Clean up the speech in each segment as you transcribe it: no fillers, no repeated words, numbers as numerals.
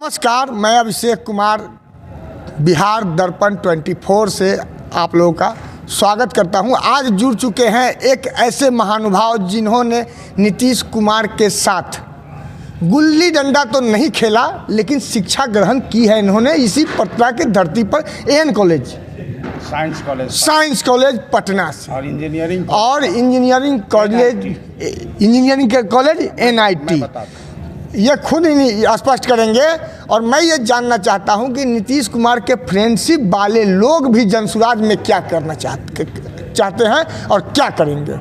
नमस्कार, मैं अभिषेक कुमार बिहार दर्पण 24 से आप लोगों का स्वागत करता हूं। आज जुड़ चुके हैं एक ऐसे महानुभाव जिन्होंने नीतीश कुमार के साथ गुल्ली डंडा तो नहीं खेला, लेकिन शिक्षा ग्रहण की है इन्होंने इसी पटना की धरती पर। N college, science college Patna से, और इंजीनियरिंग कॉलेज NIT। ये खुद ही स्पष्ट करेंगे। और मैं ये जानना चाहता हूं कि नीतीश कुमार के फ्रेंडशिप वाले लोग भी जनसुराज में क्या करना चाहते हैं और क्या करेंगे।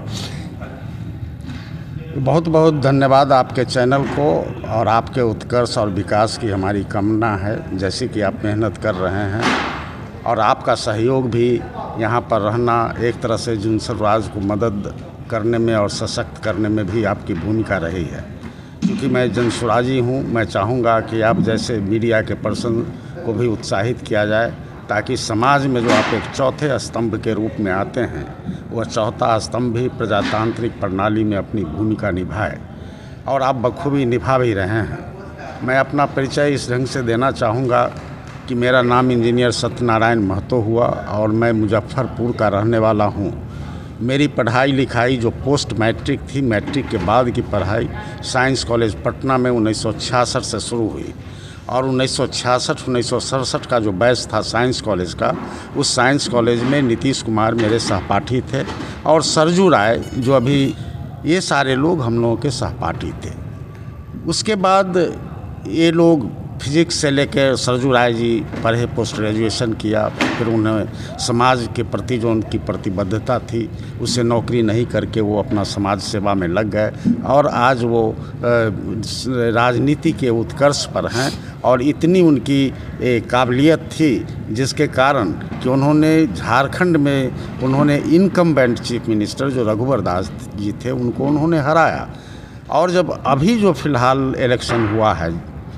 बहुत बहुत धन्यवाद आपके चैनल को, और आपके उत्कर्ष और विकास की हमारी कामना है। जैसे कि आप मेहनत कर रहे हैं और आपका सहयोग भी यहाँ पर रहना, एक तरह से जनसुराज को मदद करने में और सशक्त करने में भी आपकी भूमिका रही है। क्योंकि मैं जनसुराजी हूँ, मैं चाहूँगा कि आप जैसे मीडिया के पर्सन को भी उत्साहित किया जाए, ताकि समाज में जो आप एक चौथे स्तंभ के रूप में आते हैं, वह चौथा स्तंभ भी प्रजातांत्रिक प्रणाली में अपनी भूमिका निभाए, और आप बखूबी निभा भी रहे हैं। मैं अपना परिचय इस ढंग से देना चाहूँगा कि मेरा नाम इंजीनियर सत्यनारायण महतो हुआ और मैं मुजफ्फरपुर का रहने वाला हूँ। मेरी पढ़ाई लिखाई जो पोस्ट मैट्रिक थी, मैट्रिक के बाद की पढ़ाई साइंस कॉलेज पटना में 1966 से शुरू हुई, और 1966-1967 का जो बैच था साइंस कॉलेज का, उस साइंस कॉलेज में नीतीश कुमार मेरे सहपाठी थे, और सरजू राय जो अभी, ये सारे लोग हम लोगों के सहपाठी थे। उसके बाद ये लोग फिजिक्स से लेकर सरजू राय जी पढ़े, पोस्ट ग्रेजुएशन किया, फिर उन्हें समाज के प्रति जो उनकी प्रतिबद्धता थी, उससे नौकरी नहीं करके वो अपना समाज सेवा में लग गए, और आज वो राजनीति के उत्कर्ष पर हैं। और इतनी उनकी काबिलियत थी जिसके कारण कि उन्होंने झारखंड में उन्होंने इनकम्बेंट चीफ मिनिस्टर जो रघुवर दास जी थे, उनको उन्होंने हराया। और जब अभी जो फ़िलहाल इलेक्शन हुआ है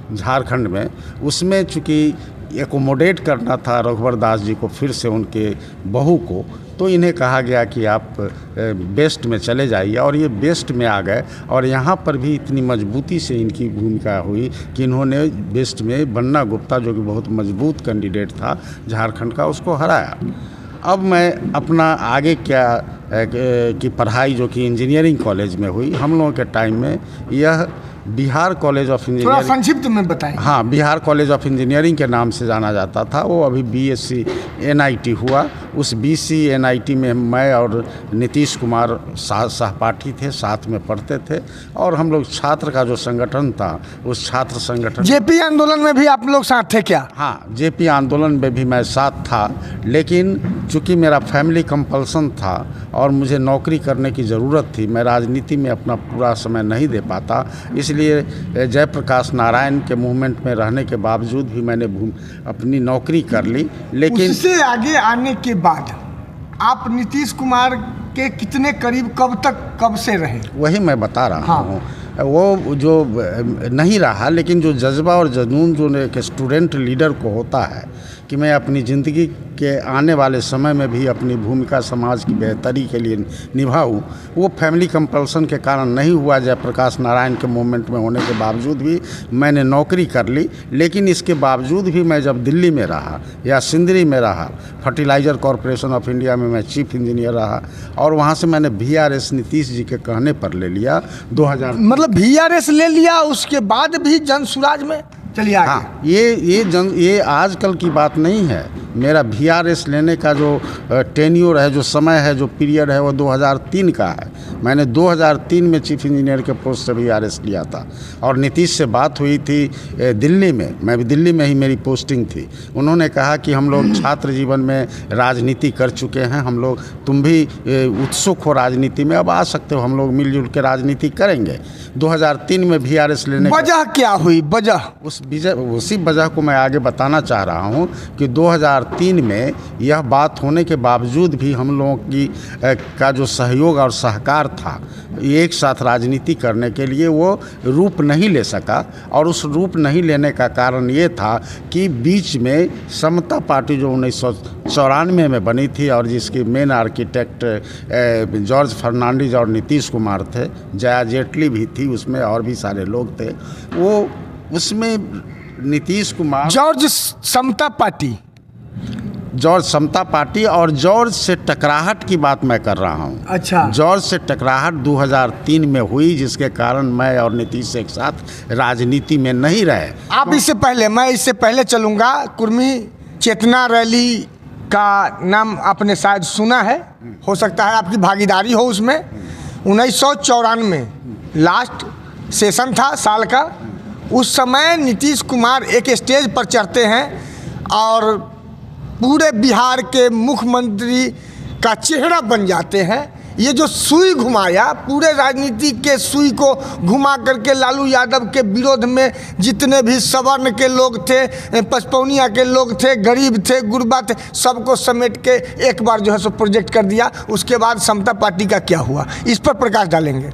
झारखंड में, उसमें चूँकि एकोमोडेट करना था रघुवर दास जी को, फिर से उनके बहू को, तो इन्हें कहा गया कि आप बेस्ट में चले जाइए, और ये बेस्ट में आ गए। और यहाँ पर भी इतनी मजबूती से इनकी भूमिका हुई कि इन्होंने बेस्ट में बन्ना गुप्ता, जो कि बहुत मजबूत कैंडिडेट था झारखंड का, उसको हराया। अब मैं अपना आगे क्या की पढ़ाई जो कि इंजीनियरिंग कॉलेज में हुई, हम लोगों के टाइम में यह बिहार कॉलेज ऑफ इंजीनियरिंग, थोड़ा संक्षिप्त में बताएं। हाँ, बिहार कॉलेज ऑफ इंजीनियरिंग के नाम से जाना जाता था। वो अभी BSc NIT हुआ। उस BSc NIT में मैं और नीतीश कुमार सहपाठी थे, साथ में पढ़ते थे, और हम लोग छात्र का जो संगठन था, उस छात्र संगठन JP आंदोलन में भी आप लोग साथ थे क्या? हाँ, JP आंदोलन में भी मैं साथ था, लेकिन चूँकि मेरा फैमिली कंपल्सन था और मुझे नौकरी करने की ज़रूरत थी, मैं राजनीति में अपना पूरा समय नहीं दे पाता, इसलिए जयप्रकाश नारायण के मूवमेंट में रहने के बावजूद भी मैंने अपनी नौकरी कर ली। लेकिन उससे आगे आने के बाद आप नीतीश कुमार के कितने करीब, कब से रहे? वही मैं बता रहा हूँ। वो जो नहीं रहा, लेकिन जो जज्बा और जुनून जो एक स्टूडेंट लीडर को होता है कि मैं अपनी ज़िंदगी के आने वाले समय में भी अपनी भूमिका समाज की बेहतरी के लिए निभाऊं, वो फैमिली कंपल्सन के कारण नहीं हुआ। जयप्रकाश नारायण के मूवमेंट में होने के बावजूद भी मैंने नौकरी कर ली, लेकिन इसके बावजूद भी मैं जब दिल्ली में रहा या सिंदरी में रहा, फर्टिलाइज़र कॉरपोरेशन ऑफ इंडिया में मैं चीफ इंजीनियर रहा, और वहाँ से मैंने VRS नीतीश जी के कहने पर ले लिया 2000। मतलब VRS ले लिया, उसके बाद भी जनसुराज में चलिए आगे। हाँ, ये आजकल की बात नहीं है। मेरा VRS लेने का जो टेन्योर है, जो समय है, जो पीरियड है, वो 2003 का है। मैंने 2003 में चीफ इंजीनियर के पोस्ट से VRS लिया था, और नीतीश से बात हुई थी दिल्ली में, मैं भी दिल्ली में ही मेरी पोस्टिंग थी। उन्होंने कहा कि हम लोग छात्र जीवन में राजनीति कर चुके हैं, हम लोग, तुम भी उत्सुक हो राजनीति में, अब आ सकते हो, हम लोग मिलजुल के राजनीति करेंगे। 2003 में VRS लेने वजह क्या हुई? उसी वजह को मैं आगे बताना चाह रहा हूँ कि 2003 में यह बात होने के बावजूद भी हम लोगों की का जो सहयोग और सहकार था एक साथ राजनीति करने के लिए, वो रूप नहीं ले सका। और उस रूप नहीं लेने का कारण ये था कि बीच में समता पार्टी जो 1994 में बनी थी, और जिसकी मेन आर्किटेक्ट जॉर्ज फर्नांडिस और नीतीश कुमार थे, जया जेटली भी थी उसमें, और भी सारे लोग थे, वो उसमें नीतीश कुमार, जॉर्ज समता पार्टी, जॉर्ज समता पार्टी और जॉर्ज से टकराहट की बात मैं कर रहा हूँ। अच्छा। जॉर्ज से टकराहट 2003 में हुई, जिसके कारण मैं और नीतीश एक साथ राजनीति में नहीं रहे। आप मैं इससे पहले चलूँगा। कुर्मी चेतना रैली का नाम आपने शायद सुना है, हो सकता है आपकी भागीदारी हो उसमें। 1994 लास्ट सेशन था साल का। उस समय नीतीश कुमार एक स्टेज पर चढ़ते हैं और पूरे बिहार के मुख्यमंत्री का चेहरा बन जाते हैं। ये जो सुई घुमाया, पूरे राजनीति के सुई को घुमा करके लालू यादव के विरोध में जितने भी सवर्ण के लोग थे, पचपौनिया के लोग थे, गरीब थे, गुरबा थे, सबको समेट के एक बार जो है सो प्रोजेक्ट कर दिया। उसके बाद समता पार्टी का क्या हुआ, इस पर प्रकाश डालेंगे।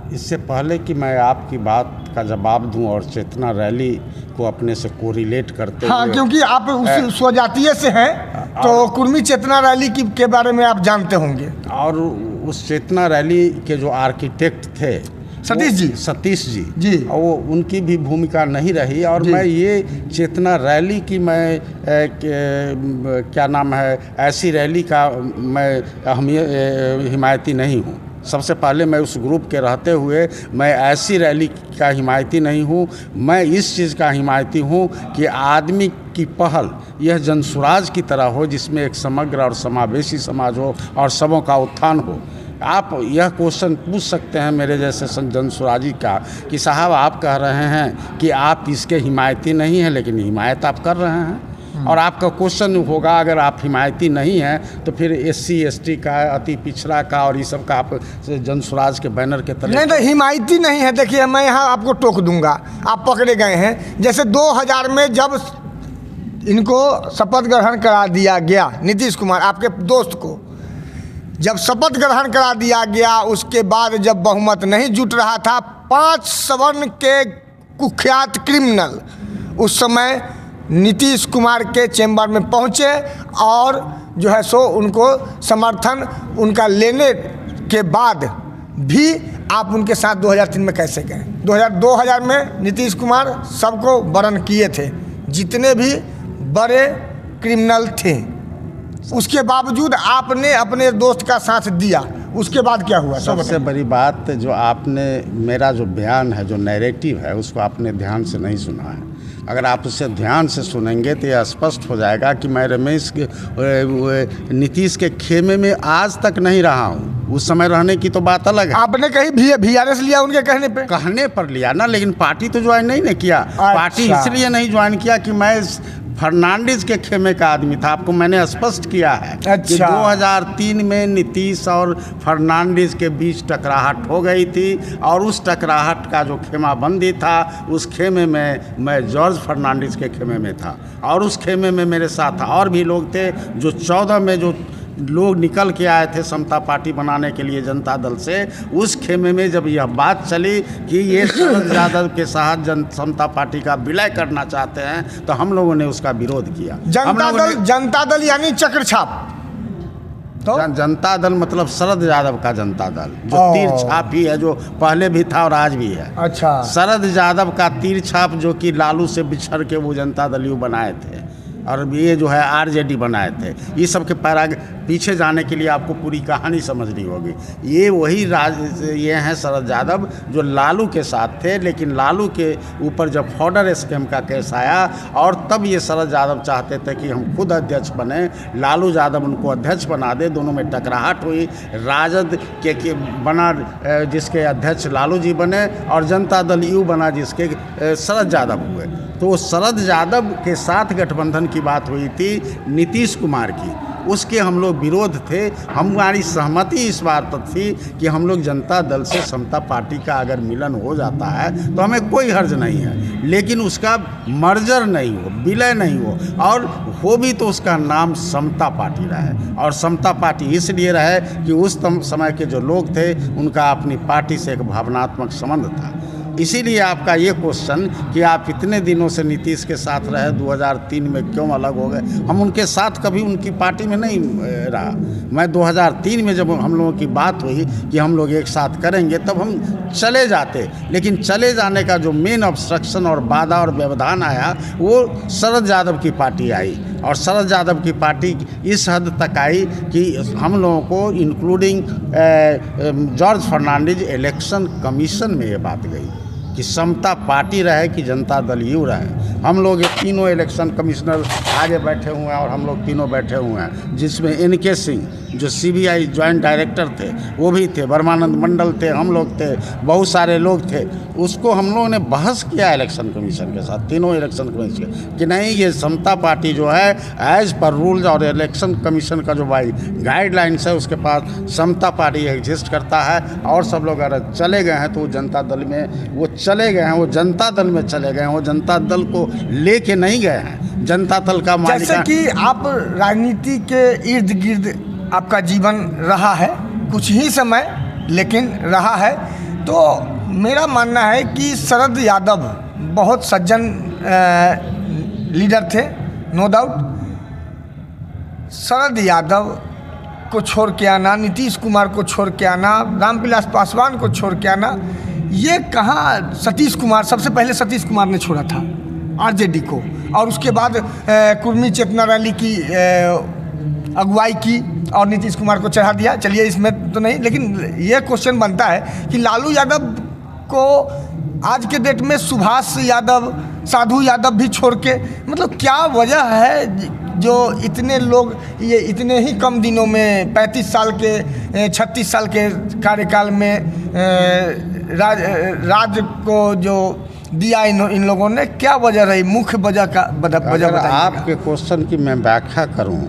इससे पहले कि मैं आपकी बात का जवाब दूं और चेतना रैली को अपने से कोरिलेट करते हाँ, क्योंकि आप उस स्वजातीय से हैं तो कुर्मी चेतना रैली के बारे में आप जानते होंगे। और उस चेतना रैली के जो आर्किटेक्ट थे सतीश जी वो उनकी भी भूमिका नहीं रही। और मैं ये चेतना रैली की क्या नाम है, ऐसी रैली का मैं हिमायती नहीं हूँ। सबसे पहले मैं उस ग्रुप के रहते हुए मैं ऐसी रैली का हिमायती नहीं हूँ। मैं इस चीज़ का हिमायती हूँ कि आदमी की पहल यह जनसुराज की तरह हो, जिसमें एक समग्र और समावेशी समाज हो और सबों का उत्थान हो। आप यह क्वेश्चन पूछ सकते हैं मेरे जैसे जनसुराजी का कि साहब आप कह रहे हैं कि आप इसके हिमायती नहीं हैं, लेकिन हिमायत आप कर रहे हैं। और आपका क्वेश्चन होगा अगर आप हिमायती नहीं हैं तो फिर SC ST का, अति पिछड़ा का और ये सब का आप जनसुराज के बैनर के तरह नहीं, तो हिमायती नहीं है। देखिए मैं यहाँ आपको टोक दूंगा, आप पकड़े गए हैं। जैसे 2000 में जब इनको शपथ ग्रहण करा दिया गया, नीतीश कुमार आपके दोस्त को जब शपथ ग्रहण करा दिया गया, उसके बाद जब बहुमत नहीं जुट रहा था, 5 सवर्ण के कुख्यात क्रिमिनल उस समय नीतीश कुमार के चैम्बर में पहुंचे और जो है सो उनको समर्थन उनका लेने के बाद भी आप उनके साथ 2003 में कैसे गए। 2000 में नीतीश कुमार सबको वरण किए थे, जितने भी बड़े क्रिमिनल थे। उसके बावजूद आपने अपने दोस्त का साथ दिया, उसके बाद क्या हुआ? सबसे बड़ी बात जो आपने, मेरा जो बयान है, जो नैरेटिव है, उसको आपने ध्यान से नहीं सुना है। अगर आप उसे ध्यान से सुनेंगे तो यह स्पष्ट हो जाएगा कि मैं नीतीश के खेमे में आज तक नहीं रहा हूँ। उस समय रहने की तो बात अलग है। आपने कहीं VRS लिया उनके कहने पर लिया ना, लेकिन पार्टी तो ज्वाइन नहीं किया। पार्टी इसलिए नहीं ज्वाइन किया कि मैं फर्नांडिस के खेमे का आदमी था। आपको मैंने स्पष्ट किया है कि 2003 में नीतीश और फर्नांडिस के बीच टकराहट हो गई थी और उस टकराहट का जो खेमाबंदी था, उस खेमे में मैं जॉर्ज फर्नांडिस के खेमे में था और उस खेमे में मेरे साथ और भी लोग थे। जो 14 में जो लोग निकल के आए थे समता पार्टी बनाने के लिए जनता दल से, उस खेमे में जब यह बात चली कि ये शरद यादव के साथ समता पार्टी का विलय करना चाहते हैं, तो हम लोगों ने उसका विरोध किया। जनता दल यानी चक्रछाप तो जनता दल मतलब शरद यादव का जनता दल, जो तीर छाप ही है, जो पहले भी था और आज भी है। अच्छा। शरद यादव का तीर छाप जो कि लालू से बिछड़ के वो जनता दल यू बनाए थे और ये जो है RJD बनाए थे। ये सब के पीछे जाने के लिए आपको पूरी कहानी समझनी होगी। ये वही ये हैं शरद यादव जो लालू के साथ थे, लेकिन लालू के ऊपर जब फॉर्डर स्कीम का केस आया और तब ये शरद यादव चाहते थे कि हम खुद अध्यक्ष बने, लालू यादव उनको अध्यक्ष बना दे। दोनों में टकराहट हुई, राजद के बना जिसके अध्यक्ष लालू जी बने और जनता दल यू बना जिसके शरद यादव हुए। तो शरद यादव के साथ गठबंधन की बात हुई थी नीतीश कुमार की, उसके हम लोग विरोध थे। हमारी सहमति इस बात पर थी कि हम लोग जनता दल से समता पार्टी का अगर मिलन हो जाता है तो हमें कोई हर्ज नहीं है, लेकिन उसका मर्जर नहीं हो, विलय नहीं हो, और हो भी तो उसका नाम समता पार्टी रहे। और समता पार्टी इसलिए रहे कि उस समय के जो लोग थे उनका अपनी पार्टी से एक भावनात्मक संबंध था। इसीलिए आपका ये क्वेश्चन कि आप इतने दिनों से नीतीश के साथ रहे, 2003 में क्यों अलग हो गए? हम उनके साथ कभी उनकी पार्टी में नहीं रहा। मैं 2003 में जब हम लोगों की बात हुई कि हम लोग एक साथ करेंगे, तब हम चले जाते, लेकिन चले जाने का जो मेन ऑब्स्ट्रक्शन और बाधा और व्यवधान आया वो शरद यादव की पार्टी आई, और शरद यादव की पार्टी इस हद तक आई कि हम लोगों को including George Fernandes election commission में ये बात गई कि समता पार्टी रहे कि जनता दल यू रहे। हम लोग ये तीनों इलेक्शन कमिश्नर आगे बैठे हुए हैं और हम लोग तीनों बैठे हुए हैं, जिसमें NK सिंह जो CBI ज्वाइंट डायरेक्टर थे वो भी थे, ब्रह्मानंद मंडल थे, हम लोग थे, बहुत सारे लोग थे। उसको हम लोगों ने बहस किया इलेक्शन कमीशन के साथ, तीनों इलेक्शन कमीशन कि नहीं, ये समता पार्टी जो है एज़ पर रूल्स और इलेक्शन कमीशन का जो भाई गाइडलाइंस है उसके पास समता पार्टी एग्जिस्ट करता है, और सब लोग अगर चले गए हैं तो वो जनता दल में वो चले गए हैं, वो जनता दल में चले गए हैं, वो जनता दल को लेके नहीं गए हैं। जनता दल का जैसे कि आप राजनीति के इर्द गिर्द आपका जीवन रहा है कुछ ही समय, लेकिन रहा है, तो मेरा मानना है कि शरद यादव बहुत सज्जन लीडर थे, नो डाउट। शरद यादव को छोड़ के आना, नीतीश कुमार को छोड़ के आना, रामविलास पासवान को छोड़ के आना, ये कहाँ सतीश कुमार, सबसे पहले सतीश कुमार ने छोड़ा था RJD को, और उसके बाद कुर्मी चेतना रैली की अगुवाई की और नीतीश कुमार को चढ़ा दिया। चलिए इसमें तो नहीं, लेकिन ये क्वेश्चन बनता है कि लालू यादव को आज के डेट में सुभाष यादव, साधु यादव भी छोड़ के, मतलब क्या वजह है जो इतने लोग ये इतने ही कम दिनों में 35 साल के 36 साल के कार्यकाल में राज को जो दिया इन लोगों ने, क्या वजह रही? मुख्य वजह का वजह बताइए। आपके क्वेश्चन की मैं व्याख्या करूं,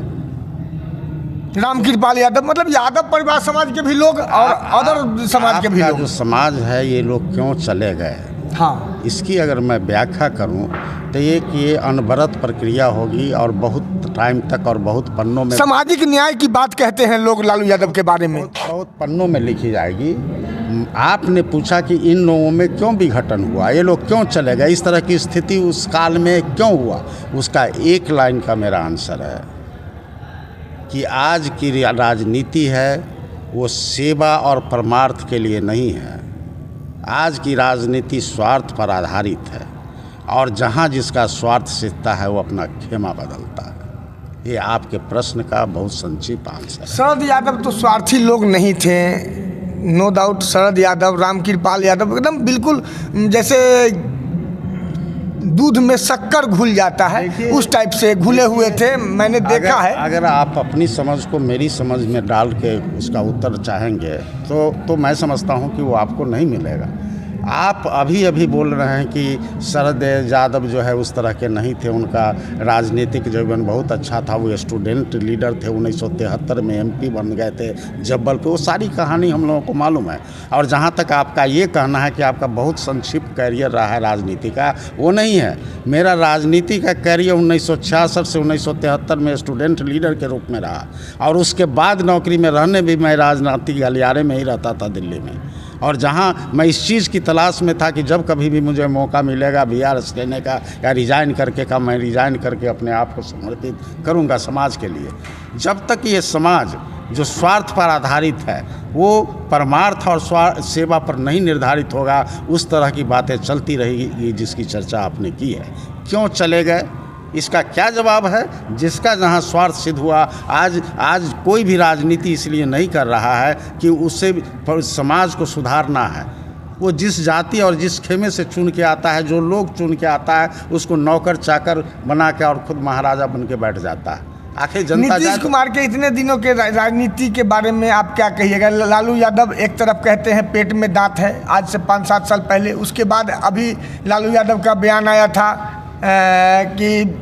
रामकृपाल यादव, मतलब यादव परिवार समाज के भी लोग और अदर समाज के भी लोग, जो समाज है ये लोग क्यों चले गए, हाँ, इसकी अगर मैं व्याख्या करूं तो ये अनवरत प्रक्रिया होगी और बहुत टाइम तक और बहुत पन्नों में सामाजिक न्याय की बात कहते हैं लोग लालू यादव के बारे में, बहुत पन्नों में लिखी जाएगी। आपने पूछा कि इन लोगों में क्यों विघटन हुआ, ये लोग क्यों चले गए, इस तरह की स्थिति उस काल में क्यों हुआ, उसका एक लाइन का मेरा आंसर है कि आज की राजनीति है वो सेवा और परमार्थ के लिए नहीं है। आज की राजनीति स्वार्थ पर आधारित है, और जहाँ जिसका स्वार्थ सिद्धता है वो अपना खेमा बदलता है। ये आपके प्रश्न का बहुत संक्षिप्त आंसर है। शरद यादव तो स्वार्थी लोग नहीं थे, नो डाउट। शरद यादव, रामकृपाल यादव एकदम बिल्कुल जैसे दूध में शक्कर घुल जाता है उस टाइप से घुले हुए थे, मैंने देखा है। अगर आप अपनी समझ को मेरी समझ में डाल के उसका उत्तर चाहेंगे तो मैं समझता हूँ कि वो आपको नहीं मिलेगा। आप अभी बोल रहे हैं कि शरद यादव जो है उस तरह के नहीं थे, उनका राजनीतिक जीवन बहुत अच्छा था, वो स्टूडेंट लीडर थे, 1973 में MP बन गए थे जबलपुर, वो सारी कहानी हम लोगों को मालूम है। और जहाँ तक आपका ये कहना है कि आपका बहुत संक्षिप्त कैरियर रहा है राजनीति का, वो नहीं है। मेरा राजनीति का कैरियर 1966 से 1973 में स्टूडेंट लीडर के रूप में रहा, और उसके बाद नौकरी में रहने भी मैं राजनीतिक गलियारे में ही रहता था दिल्ली में, और जहाँ मैं इस चीज़ की तलाश में था कि जब कभी भी मुझे मौका मिलेगा BRS लेने का या रिज़ाइन करके का, मैं रिज़ाइन करके अपने आप को समर्पित करूँगा समाज के लिए। जब तक ये समाज जो स्वार्थ पर आधारित है वो परमार्थ और सेवा पर नहीं निर्धारित होगा, उस तरह की बातें चलती रहेगी जिसकी चर्चा आपने की है। क्यों चले गए, इसका क्या जवाब है? जिसका जहाँ स्वार्थ सिद्ध हुआ, आज कोई भी राजनीति इसलिए नहीं कर रहा है कि उससे समाज को सुधारना है। वो जिस जाति और जिस खेमे से चुन के आता है, जो लोग चुन के आता है, उसको नौकर चाकर बना के और खुद महाराजा बन के बैठ जाता है। आखिर जनता नीतीश कुमार के इतने दिनों के राजनीति के बारे में आप क्या कहिएगा? लालू यादव एक तरफ कहते हैं पेट में दांत है, आज से 5-7 साल पहले। उसके बाद अभी लालू यादव का बयान आया था कि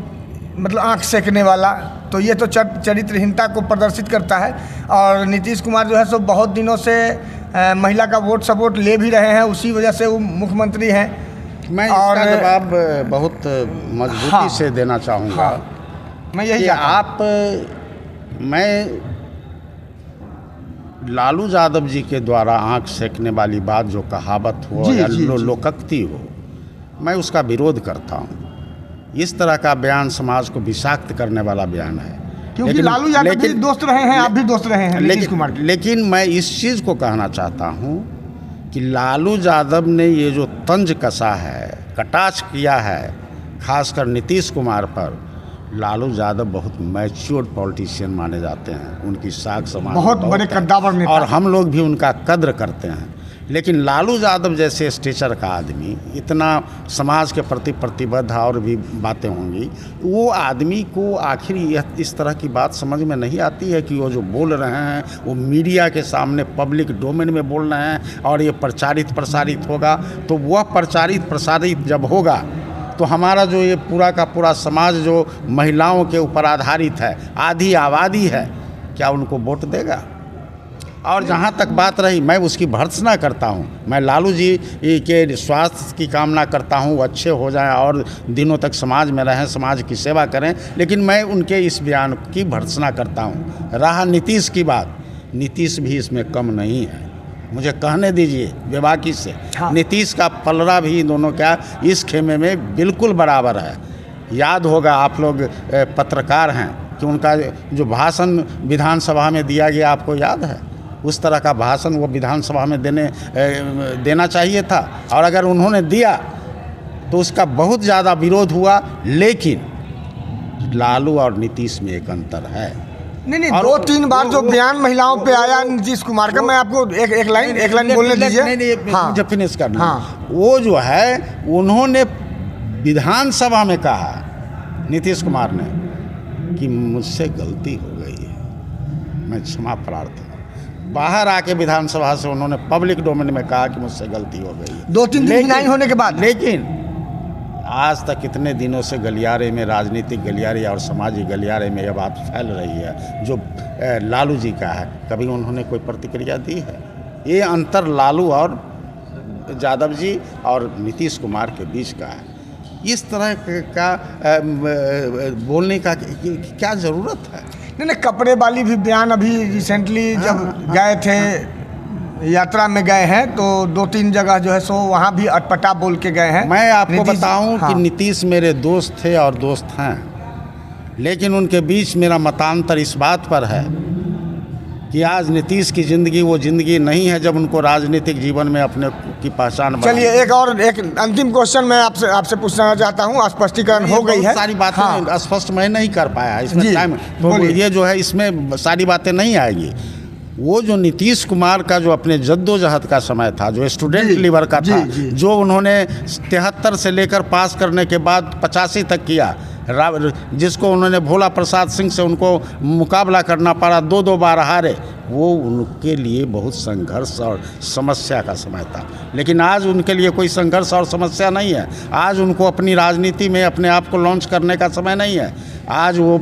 मतलब आंख सेकने वाला, तो ये तो चरित्रहीनता को प्रदर्शित करता है। और नीतीश कुमार जो है सो बहुत दिनों से महिला का वोट सपोर्ट ले भी रहे हैं, उसी वजह से वो मुख्यमंत्री हैं। मैं इसका जवाब बहुत मजबूती से देना चाहूँगा। मैं यही मैं लालू यादव जी के द्वारा आंख सेकने वाली बात जो कहावत हो जी, या जी, जी। लोकोक्ति हो, मैं उसका विरोध करता हूँ। इस तरह का बयान समाज को विषाक्त करने वाला बयान है। क्योंकि लालू यादव भी दोस्त रहे हैं, आप भी दोस्त रहे हैं नीतीश कुमार के। लेकिन मैं इस चीज़ को कहना चाहता हूँ कि लालू यादव ने ये जो तंज कसा है, कटाक्ष किया है, खासकर नीतीश कुमार पर, लालू यादव बहुत मैच्योर्ड पॉलिटिशियन माने जाते हैं। उनकी साख समाज बहुत बड़े कद्दावर नेता, और हम लोग भी उनका कद्र करते हैं। लेकिन लालू यादव जैसे स्टेचर का आदमी, इतना समाज के प्रति प्रतिबद्ध और भी बातें होंगी, वो आदमी को आखिर इस तरह की बात समझ में नहीं आती है कि वो जो बोल रहे हैं वो मीडिया के सामने पब्लिक डोमेन में बोल रहे हैं और ये प्रसारित होगा। तो वह प्रसारित जब होगा तो हमारा जो ये पूरा का पूरा समाज जो महिलाओं के ऊपर आधारित है, आधी आबादी है, क्या उनको वोट देगा? और जहाँ तक बात रही, मैं उसकी भर्त्सना करता हूँ। मैं लालू जी के स्वास्थ्य की कामना करता हूँ, वो अच्छे हो जाएं और दिनों तक समाज में रहें, समाज की सेवा करें। लेकिन मैं उनके इस बयान की भर्त्सना करता हूँ। रहा नीतीश की बात, नीतीश भी इसमें कम नहीं है, मुझे कहने दीजिए बेबाकी से। हाँ। नीतीश का पलड़ा भी इन दोनों का इस खेमे में बिल्कुल बराबर है। याद होगा, आप लोग पत्रकार हैं, कि उनका जो भाषण विधानसभा में दिया गया, आपको याद है? उस तरह का भाषण वो विधानसभा में देना चाहिए था। और अगर उन्होंने दिया तो उसका बहुत ज़्यादा विरोध हुआ। लेकिन लालू और नीतीश में एक अंतर है। नहीं, 2-3 बार जो बयान महिलाओं पे आया नीतीश कुमार का, मैं आपको एक लाइन बोलने दीजिए। नहीं, मुझे फिनिश करना। हाँ। वो जो है, उन्होंने विधानसभा में कहा, नीतीश कुमार ने, कि मुझसे गलती हो गई है, मैं क्षमा प्रार्थी। बाहर आके विधानसभा से उन्होंने पब्लिक डोमेन में कहा कि मुझसे गलती हो गई है, 2-3 दिन नहीं होने के बाद। लेकिन आज तक इतने दिनों से गलियारे में, राजनीतिक गलियारे और सामाजिक गलियारे में यह बात फैल रही है जो लालू जी का है, कभी उन्होंने कोई प्रतिक्रिया दी है? ये अंतर लालू और यादव जी और नीतीश कुमार के बीच का है। इस तरह का बोलने का क्या ज़रूरत है? नहीं, कपड़े वाली भी बयान अभी रिसेंटली जब गए थे, यात्रा में गए हैं, तो 2-3 जगह जो है सो वहाँ भी अटपटा बोल के गए हैं। मैं आपको बताऊं हाँ। कि नीतीश मेरे दोस्त थे और दोस्त हैं, लेकिन उनके बीच मेरा मतांतर इस बात पर है कि आज नीतीश की ज़िंदगी वो ज़िंदगी नहीं है जब उनको राजनीतिक जीवन में अपने की पहचान बनाई। चलिए, एक अंतिम क्वेश्चन मैं आपसे पूछना चाहता हूँ। स्पष्टीकरण हो गई है, सारी बातें हाँ। स्पष्ट मैं नहीं कर पाया इसमें टाइम, तो बोलिए। ये जो है इसमें सारी बातें नहीं आएगी। वो जो नीतीश कुमार का जो अपने जद्दोजहद का समय था, जो स्टूडेंट लीवर का था, जो उन्होंने 73 से लेकर पास करने के बाद 85 तक किया, जिसको उन्होंने भोला प्रसाद सिंह से उनको मुकाबला करना पड़ा, 2 बार हारे, वो उनके लिए बहुत संघर्ष और समस्या का समय था। लेकिन आज उनके लिए कोई संघर्ष और समस्या नहीं है। आज उनको अपनी राजनीति में अपने आप को लॉन्च करने का समय नहीं है। आज वो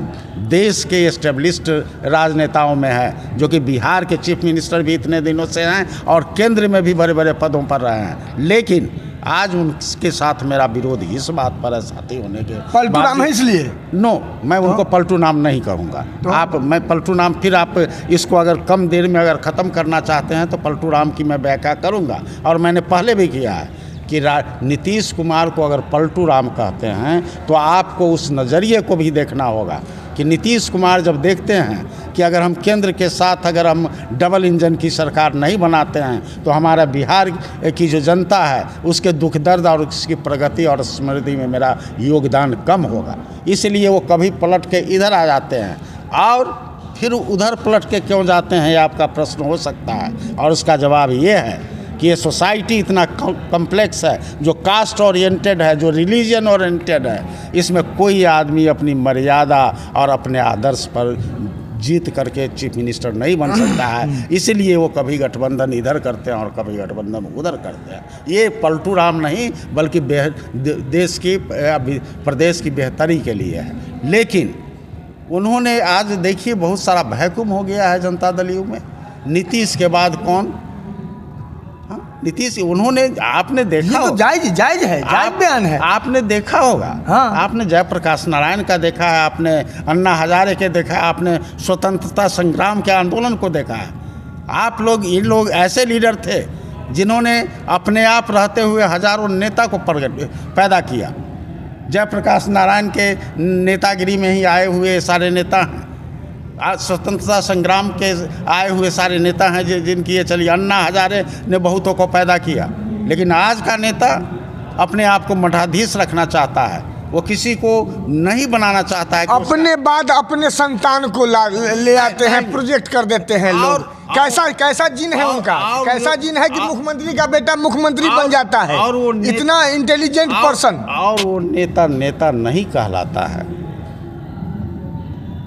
देश के एस्टेब्लिश्ड राजनेताओं में है, जो कि बिहार के चीफ मिनिस्टर भी इतने दिनों से हैं और केंद्र में भी बड़े बड़े पदों पर रहे हैं। लेकिन आज उनके साथ मेरा विरोध इस बात पर है, साथी होने के पलटू नाम है इसलिए। नो, मैं उनको पलटू नाम नहीं कहूँगा। मैं पलटू नाम, फिर आप इसको अगर कम देर में अगर ख़त्म करना चाहते हैं तो पलटू राम की मैं व्याख्या करूँगा, और मैंने पहले भी किया है कि नीतीश कुमार को अगर पलटू राम कहते हैं तो आपको उस नज़रिए को भी देखना होगा कि नीतीश कुमार जब देखते हैं कि अगर हम केंद्र के साथ अगर हम डबल इंजन की सरकार नहीं बनाते हैं तो हमारा बिहार की जो जनता है उसके दुख दर्द और उसकी प्रगति और समृद्धि में मेरा योगदान कम होगा। इसलिए वो कभी पलट के इधर आ जाते हैं और फिर उधर पलट के क्यों जाते हैं, ये आपका प्रश्न हो सकता है। और उसका जवाब ये है कि ये सोसाइटी इतना कॉम्प्लेक्स है, जो कास्ट ओरिएंटेड है, जो रिलीजन ओरिएंटेड है, इसमें कोई आदमी अपनी मर्यादा और अपने आदर्श पर जीत करके चीफ मिनिस्टर नहीं बन सकता है। इसलिए वो कभी गठबंधन इधर करते हैं और कभी गठबंधन उधर करते हैं। ये पलटू राम नहीं, बल्कि देश की प्रदेश की बेहतरी के लिए है। लेकिन उन्होंने आज देखिए बहुत सारा वैक्यूम हो गया है जनता दल यू में। नीतीश के बाद कौन? नीतीश, उन्होंने, आपने देखा, ये तो जायज है, जायज बयान है। आपने देखा होगा, हाँ। आपने जयप्रकाश नारायण का देखा है, आपने अन्ना हजारे के देखा है, आपने स्वतंत्रता संग्राम के आंदोलन को देखा है। आप लोग, ये लोग ऐसे लीडर थे जिन्होंने अपने आप रहते हुए हजारों नेता को पैदा किया। जयप्रकाश नारायण के नेतागिरी में ही आए हुए सारे नेता हैं। आज स्वतंत्रता संग्राम के आए हुए सारे नेता हैं जिनकी ये चलिए। अन्ना हजारे ने बहुतों को पैदा किया, लेकिन आज का नेता अपने आप को मठाधीश रखना चाहता है, वो किसी को नहीं बनाना चाहता है। अपने बाद अपने संतान को ले आते हैं, प्रोजेक्ट कर देते हैं लोग। कैसा जिन है उनका, कैसा जिन है कि मुख्यमंत्री का बेटा मुख्यमंत्री बन जाता है, और वो इतना इंटेलिजेंट पर्सन। और वो नेता नहीं कहलाता है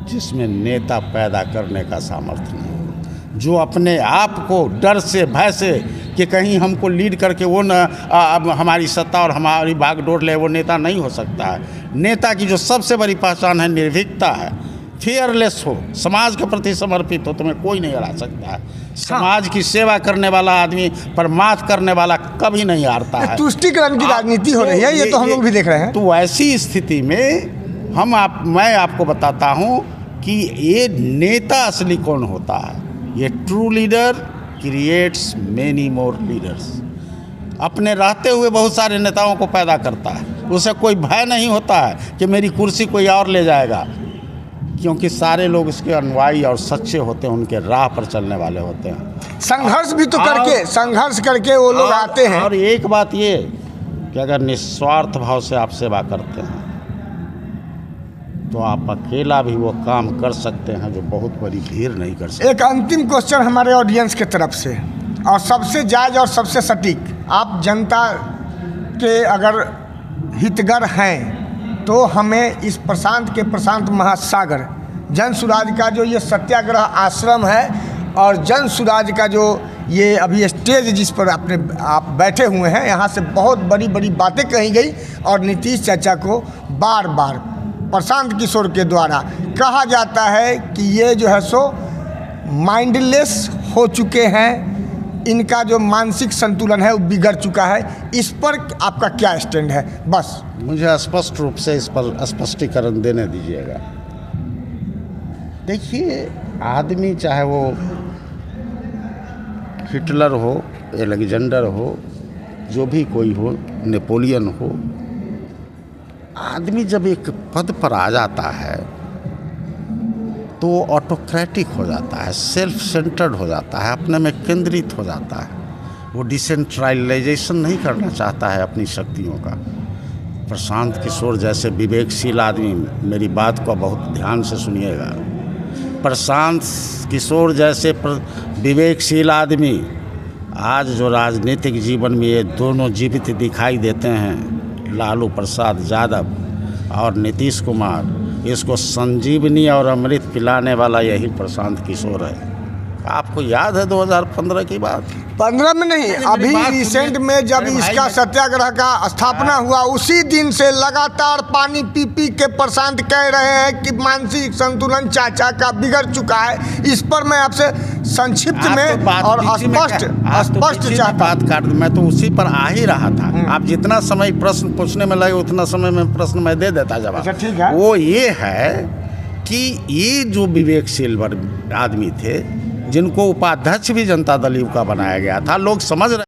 जिसमें नेता पैदा करने का सामर्थ्य नहीं हो, जो अपने आप को डर से, भय से कि कहीं हमको लीड करके वो न हमारी सत्ता और हमारी बागडोर ले, वो नेता नहीं हो सकता है। नेता की जो सबसे बड़ी पहचान है निर्भीकता है, फियरलेस हो, समाज के प्रति समर्पित हो, तुम्हें कोई नहीं हरा सकता है। समाज की सेवा करने वाला आदमी, परमार्थ करने वाला कभी नहीं हारता है। तुष्टीकरण की राजनीति हो रही है, ये तो हम लोग भी देख रहे हैं। तो ऐसी स्थिति में मैं आपको बताता हूँ कि ये नेता असली कौन होता है। ये true leader creates many more leaders. अपने रहते हुए बहुत सारे नेताओं को पैदा करता है, उसे कोई भय नहीं होता है कि मेरी कुर्सी कोई और ले जाएगा, क्योंकि सारे लोग उसके अनुयायी और सच्चे होते हैं, उनके राह पर चलने वाले होते हैं। संघर्ष भी तो संघर्ष करके वो लोग आते हैं। और एक बात ये कि अगर निस्वार्थ भाव से आप सेवा करते हैं तो आप अकेला भी वो काम कर सकते हैं जो बहुत बड़ी भीड़ नहीं कर सकते। एक अंतिम क्वेश्चन हमारे ऑडियंस के तरफ से, और सबसे जायज़ और सबसे सटीक। आप जनता के अगर हितगर हैं तो हमें इस प्रशांत महासागर जन सुराज का जो ये सत्याग्रह आश्रम है और जन सुराज का जो ये अभी स्टेज जिस पर आप बैठे हुए हैं, यहाँ से बहुत बड़ी बड़ी बातें कही गई और नीतीश चाचा को बार बार प्रशांत किशोर के द्वारा कहा जाता है कि ये जो है सो माइंडलेस हो चुके हैं, इनका जो मानसिक संतुलन है वो बिगड़ चुका है। इस पर आपका क्या स्टैंड है? बस मुझे स्पष्ट रूप से इस पर स्पष्टीकरण देने दीजिएगा। देखिए, आदमी चाहे वो हिटलर हो, एलेक्जेंडर हो, जो भी कोई हो, नेपोलियन हो, आदमी जब एक पद पर आ जाता है तो ऑटोक्रेटिक हो जाता है, सेल्फ सेंटर्ड हो जाता है, अपने में केंद्रित हो जाता है। वो डिसेंट्रलाइजेशन नहीं करना चाहता है अपनी शक्तियों का। प्रशांत किशोर जैसे विवेकशील आदमी, मेरी बात को बहुत ध्यान से सुनिएगा, प्रशांत किशोर जैसे विवेकशील आदमी आज जो राजनीतिक जीवन में ये दोनों जीवित दिखाई देते हैं, लालू प्रसाद यादव और नीतीश कुमार, इसको संजीवनी और अमृत पिलाने वाला यही प्रशांत किशोर है। आपको याद है 2015 की बात? 15 में नहीं, अभी रिसेंट में जब इसका सत्याग्रह का स्थापना हुआ, उसी दिन से लगातार पानी पी पी के प्रशांत कह रहे हैं कि मानसिक संतुलन चाचा का बिगड़ चुका है। इस पर मैं आपसे संक्षिप्त में और स्पष्ट चाहता हूं। मैं तो उसी पर आ ही रहा था। आप जितना समय प्रश्न पूछने में लगे उतना समय में प्रश्न मैं दे देता जवाब। अच्छा, ठीक है। वो ये है कि ये जो विवेकशील आदमी थे, जिनको उपाध्यक्ष भी जनता दल यू का बनाया गया था, लोग समझ रहे